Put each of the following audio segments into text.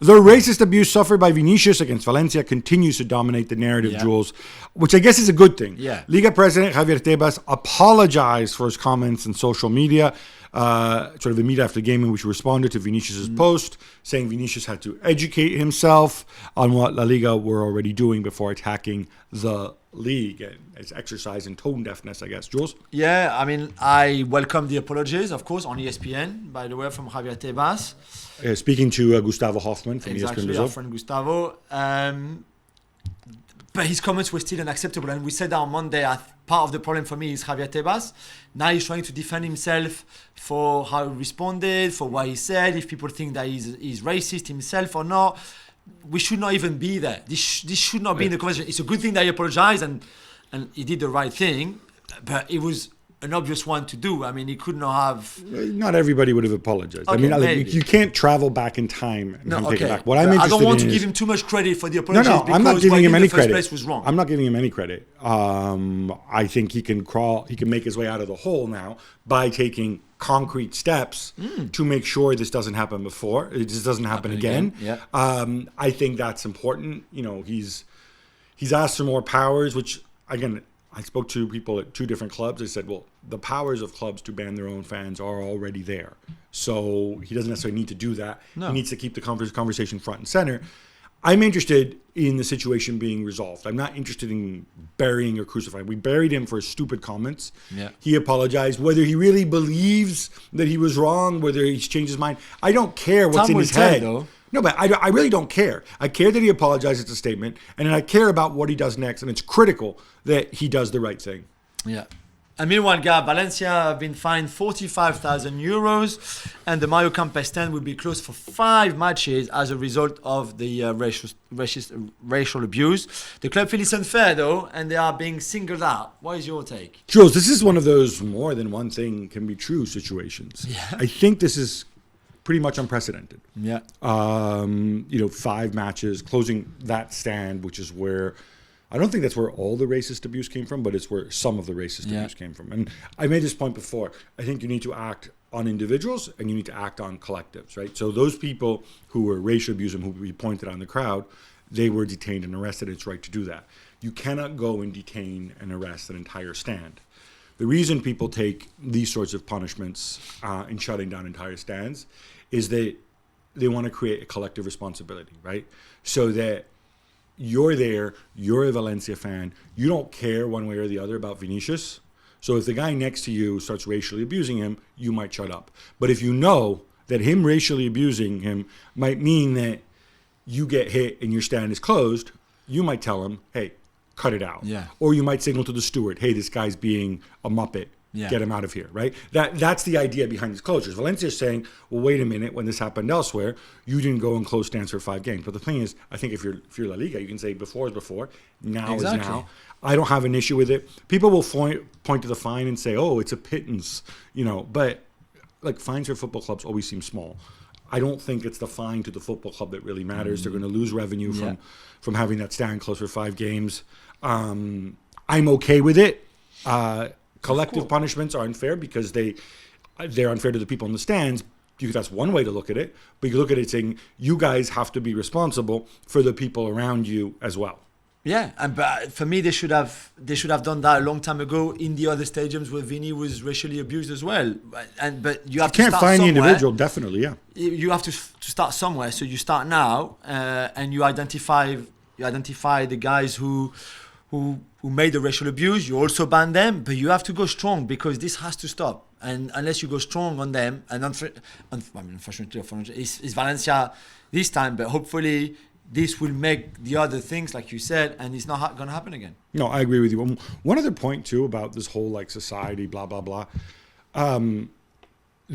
The racist abuse suffered by Vinicius against Valencia continues to dominate the narrative, Jules, which I guess is a good thing. Yeah. Liga president Javier Tebas apologized for his comments in social media, sort of immediately after the game, in which he responded to Vinicius' post, saying Vinicius had to educate himself on what LaLiga were already doing before attacking the league. And it's exercise in tone deafness, I guess. Jules? Yeah, I mean, I welcome the apologies, of course, on ESPN, by the way, from Javier Tebas. Speaking to Gustavo Hoffman from Exactly, ESPN our friend Gustavo. But his comments were still unacceptable. And we said that on Monday, part of the problem for me is Javier Tebas. Now he's trying to defend himself for how he responded, for what he said, if people think that he's racist himself or not. We should not even be there. This should not be in the conversation. It's a good thing that he apologized and he did the right thing, but it was an obvious one to do. I mean, he could not have... Not everybody would have apologized. Okay, I mean, you can't travel back in time and take it back. What I'm interested I don't want in to give is, him too much credit for the apologies because I'm not giving him any credit. Place was wrong. I'm not giving him any credit. I think he can make his way out of the hole now by taking concrete steps to make sure this doesn't happen it just doesn't happen again. Yeah. I think that's important. You know, he's asked for more powers, which, again, I spoke to people at two different clubs. They said, well, the powers of clubs to ban their own fans are already there. So he doesn't necessarily need to do that. No. He needs to keep the conversation front and center. I'm interested in the situation being resolved. I'm not interested in burying or crucifying. We buried him for his stupid comments. Yeah. He apologized. Whether he really believes that he was wrong, whether he's changed his mind, I don't care what's in his head. Though. No, but I really don't care. I care that he apologized. It's a statement. And then I care about what he does next. And it's critical that he does the right thing. Yeah. And meanwhile, Valencia have been fined 45,000 euros and the Mayo Kempes stand will be closed for 5 matches as a result of the racial abuse. The club feels unfair, though, and they are being singled out. What is your take? Jules, this is one of those more than one thing can be true situations. Yeah. I think this is pretty much unprecedented. Yeah. 5 matches, closing that stand, which is where... I don't think that's where all the racist abuse came from, but it's where some of the racist abuse came from. And I made this point before. I think you need to act on individuals and you need to act on collectives, right? So those people who were racial abused and who we pointed on the crowd, they were detained and arrested. It's right to do that. You cannot go and detain and arrest an entire stand. The reason people take these sorts of punishments in shutting down entire stands is they want to create a collective responsibility, right? So that you're there, you're a Valencia fan, you don't care one way or the other about Vinicius. So if the guy next to you starts racially abusing him, you might shut up. But if you know that him racially abusing him might mean that you get hit and your stand is closed, you might tell him, hey, cut it out. Yeah. Or you might signal to the steward, hey, this guy's being a muppet. Yeah. Get him out of here, right? That's the idea behind these closures. Valencia's saying, well, wait a minute, when this happened elsewhere, you didn't go and close stands for 5 games. But the thing is, I think if you're LaLiga, you can say before is before, now is now. I don't have an issue with it. People will point to the fine and say, oh, it's a pittance, but like fines for football clubs always seem small. I don't think it's the fine to the football club that really matters. They're going to lose revenue from having that stand closed for 5 games. I'm okay with it. Collective punishments are unfair because they're unfair to the people in the stands. That's one way to look at it. But you look at it saying you guys have to be responsible for the people around you as well. Yeah, but for me, they should have done that a long time ago in the other stadiums where Vini was racially abused as well. But you have to can't start find somewhere. the individual, definitely, yeah. You have to start somewhere. So you start now, and you identify the guys who made the racial abuse. You also ban them, but you have to go strong because this has to stop. And unless you go strong on them, and unfortunately, it's Valencia this time, but hopefully this will make the other things, like you said, and it's not going to happen again. No, I agree with you. One other point, too, about this whole, society, blah, blah, blah. The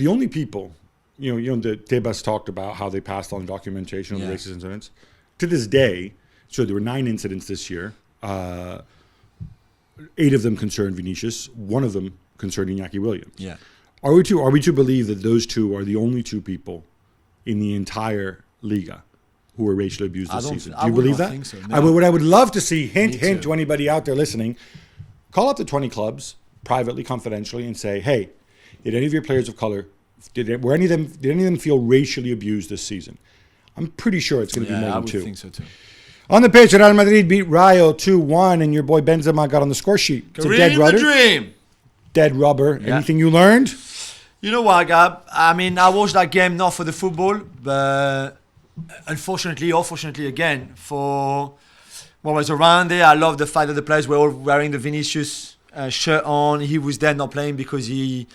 only people, that Tebas talked about how they passed on documentation of the racist incidents. To this day, so there were 9 incidents this year. 8 of them concerned Vinicius. 1 of them concerned Iñaki Williams. Yeah. Are we to believe that those 2 are the only 2 people in the entire Liga who were racially abused this season? Do you believe that? Think so, no. What I would love to see, hint to anybody out there listening, call up the 20 clubs privately, confidentially, and say, hey, did any of your players of color, did any of them feel racially abused this season? I'm pretty sure it's going to be more I than would 2. think so too. On the pitch, Real Madrid beat Rayo 2-1, and your boy Benzema got on the score sheet. It's a dead Kareem rubber. the Dream. Dead rubber. Yeah. Anything you learned? You know what, Gab? I mean, I watched that game not for the football, but unfortunately, or fortunately again, for what was around there. I love the fact that the players were all wearing the Vinicius shirt on. He was there not playing because he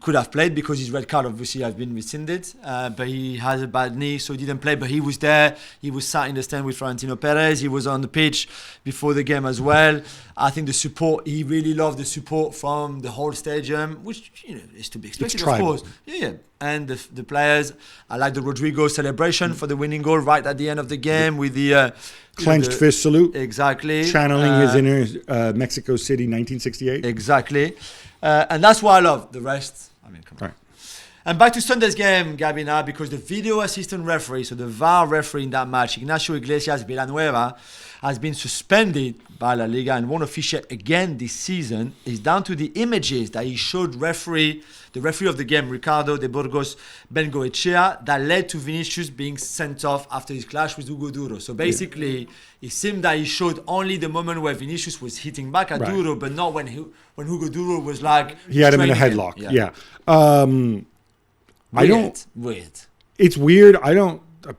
could have played because his red card obviously has been rescinded, but he has a bad knee, so he didn't play. But he was there. He was sat in the stand with Florentino Perez. He was on the pitch before the game as well. I think the support, he really loved the support from the whole stadium, which is to be expected, of course. Yeah. And the players, I like the Rodrigo celebration for the winning goal right at the end of the game with the clenched fist salute. Exactly. Channeling his inner Mexico City 1968. Exactly. And that's what I love. The rest, I mean, come on. All right. And back to Sunday's game, Gabina, because the video assistant referee, so the VAR referee in that match, Ignacio Iglesias Villanueva, has been suspended by La Liga and won't officiate again this season. It's down to the images that he showed the referee of the game, Ricardo de Burgos Bengoechea, that led to Vinicius being sent off after his clash with Hugo Duro. So basically, it seemed that he showed only the moment where Vinicius was hitting back at Duro, but not when Hugo Duro was like... He had him in a headlock. Yeah. Weird. It's weird.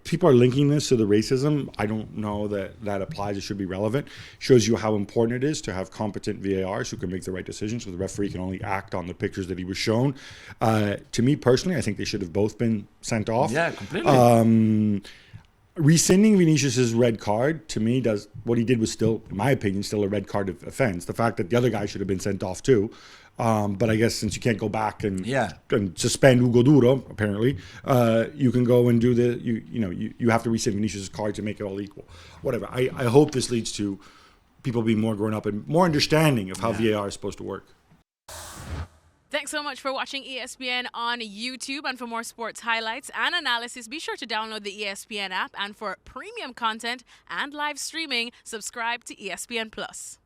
People are linking this to the racism. I don't know that applies. It should be relevant. Shows you how important it is to have competent VARs who can make the right decisions. So the referee can only act on the pictures that he was shown. To me personally, I think they should have both been sent off. Yeah, completely. Rescinding Vinicius's red card, to me, what he did was still, in my opinion, still a red card offense. The fact that the other guy should have been sent off too. But I guess since you can't go back and suspend Hugo Duro, apparently, you can go and do you have to rescind Vinicius' card to make it all equal. Whatever. I hope this leads to people being more grown up and more understanding of how VAR is supposed to work. Thanks so much for watching ESPN on YouTube. And for more sports highlights and analysis, be sure to download the ESPN app. And for premium content and live streaming, subscribe to ESPN Plus.